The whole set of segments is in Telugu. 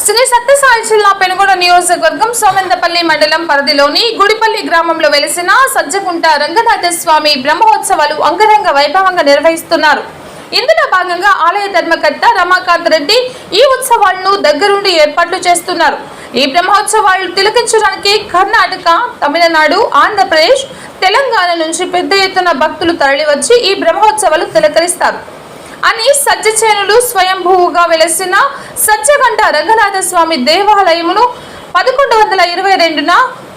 శ్రీ సత్యసాయి జిల్లా పెనుగొండ నియోజకవర్గం సోమందపల్లి మండలం పరిధిలోని గుడిపల్లి గ్రామంలో వెలిసిన సజ్జకుంట రంగనాథ స్వామి బ్రహ్మోత్సవాలు అంగరంగ వైభవంగా నిర్వహిస్తున్నారు. ఇందులో భాగంగా ఆలయ ధర్మకర్త రమాకాంత్ రెడ్డి ఈ ఉత్సవాలను దగ్గరుండి ఏర్పాట్లు చేస్తున్నారు. ఈ బ్రహ్మోత్సవాలు తిలకించడానికి కర్ణాటక, తమిళనాడు, ఆంధ్రప్రదేశ్, తెలంగాణ నుంచి పెద్ద ఎత్తున భక్తులు తరలివచ్చి ఈ బ్రహ్మోత్సవాలు తిలకరిస్తారు అని సజ్జచేనులు స్వయంభూగా వెలసిన సజ్జగంట రంగనాథ స్వామి దేవాలయమును 1122న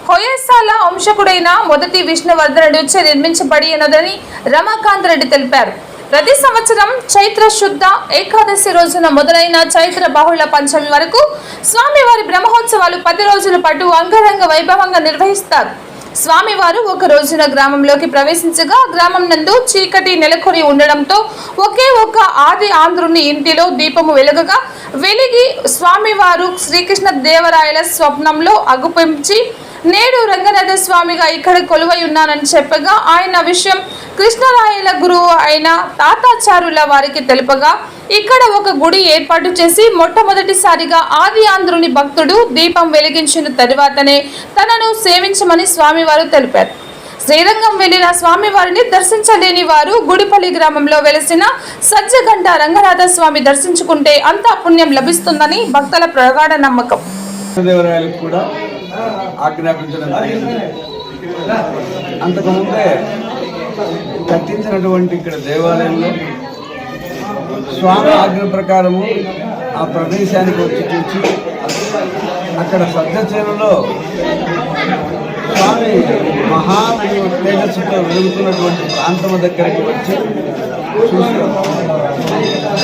కొయసాల వంశకుడైన మొదటి విష్ణువర్ధనుడిచే నిర్మించబడినదని రమాకాంత్ రెడ్డి తెలిపారు. ప్రతి సంవత్సరం చైత్ర శుద్ధ ఏకాదశి రోజున మొదలైన చైత్ర బహుళ పంచమి వరకు స్వామివారి బ్రహ్మోత్సవాలు 10 రోజుల పాటు అంగరంగ వైభవంగా నిర్వహిస్తారు. స్వామివారు ఒక రోజున గ్రామంలోకి ప్రవేశించగా గ్రామం నందు చీకటి నెలకొని ఉండడంతో ఒకే ఒక ఆది ఆంధ్రుని ఇంటిలో దీపము వెలిగి స్వామివారు శ్రీకృష్ణ దేవరాయల స్వప్నంలో అగుపించి నేడు రంగనాథ స్వామిగా ఇక్కడ కొలువై ఉన్నానని చెప్పగా ఆయన విషయం కృష్ణరాయల గురువు అయిన తాతాచారుల వారికి తెలుపగా ఇక్కడ ఒక గుడి ఏర్పాటు చేసి మొట్టమొదటిసారిగా ఆది ఆంధ్రుని భక్తుడు దీపం వెలిగించిన తరువాతనే తనను సేవించమని స్వామివారు తెలిపారు. శ్రీరంగం వెళ్లిన స్వామివారిని దర్శించలేని వారు గుడిపల్లి గ్రామంలో వెలిసిన సజ్జగంట రంగనాథ స్వామి దర్శించుకుంటే అంతా పుణ్యం లభిస్తుందని భక్తుల ప్రగాఢ నమ్మకం. ఆజ్ఞాపించడం అంతకుముందే కట్టించినటువంటి ఇక్కడ దేవాలయంలో స్వామి ఆజ్ఞ ప్రకారము ఆ ప్రదేశానికి వచ్చి చూసి అక్కడ సజ్జచేనులో స్వామి మహా తేజస్సుతో వెలుగుతున్నటువంటి ప్రాంతం దగ్గరికి వచ్చి చూసి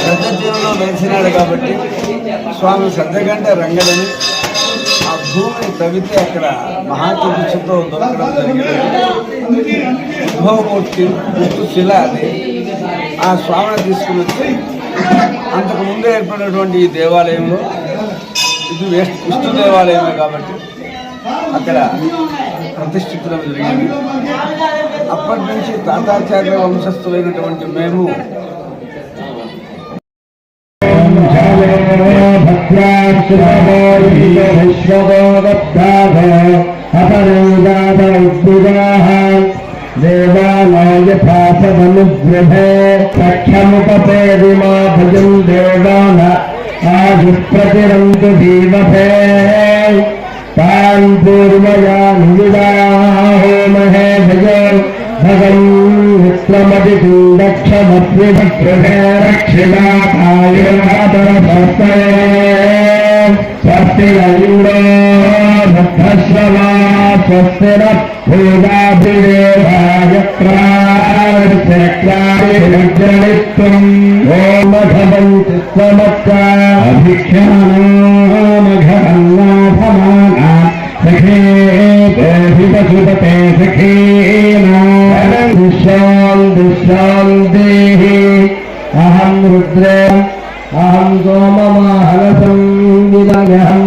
సజ్జచేనులో వెలిసినాడు కాబట్టి స్వామి సజ్జగంట రంగలని ఆ భూమిని తవ్వితే అక్కడ మహాతేజస్సుతో దొరకడం జరిగింది. ఉద్భవమూర్తి గుర్తు శిల అది ఆ స్వామిని తీసుకుని వచ్చి అంతకుముందే ఏర్పడినటువంటి ఈ దేవాలయంలో ఇది విష్ణు దేవాలయమే కాబట్టి అక్కడ ప్రతిష్ఠించడం జరిగింది. అప్పటి నుంచి తాతాచార్య వంశస్థులైనటువంటి మేము దేవాలయ భాసమనుగ్రహే సఖ్యముపేదిమా భజం దేవాన ఆదిప్రతిరంతు దీవభే తాన్ పూర్వయా నివిదాహోమహే భజం భగం విక్రమది దక్షమప్రిభక్ృహే రక్షిణాకాయే స్వస్తి ఇంద్రో భద్రశ్రవా స్వస్తి భూదాభిదేవాయత్రాజనిత్వం ఓం మఘవంతి స్వమత్యాభిఖ్యానోమఘవన్నాథమానా సఖే దేహిపశుపతే సఖేనా శాంతి శాంతి అహం రుద్రే అహం సోమమాహలసం విదహం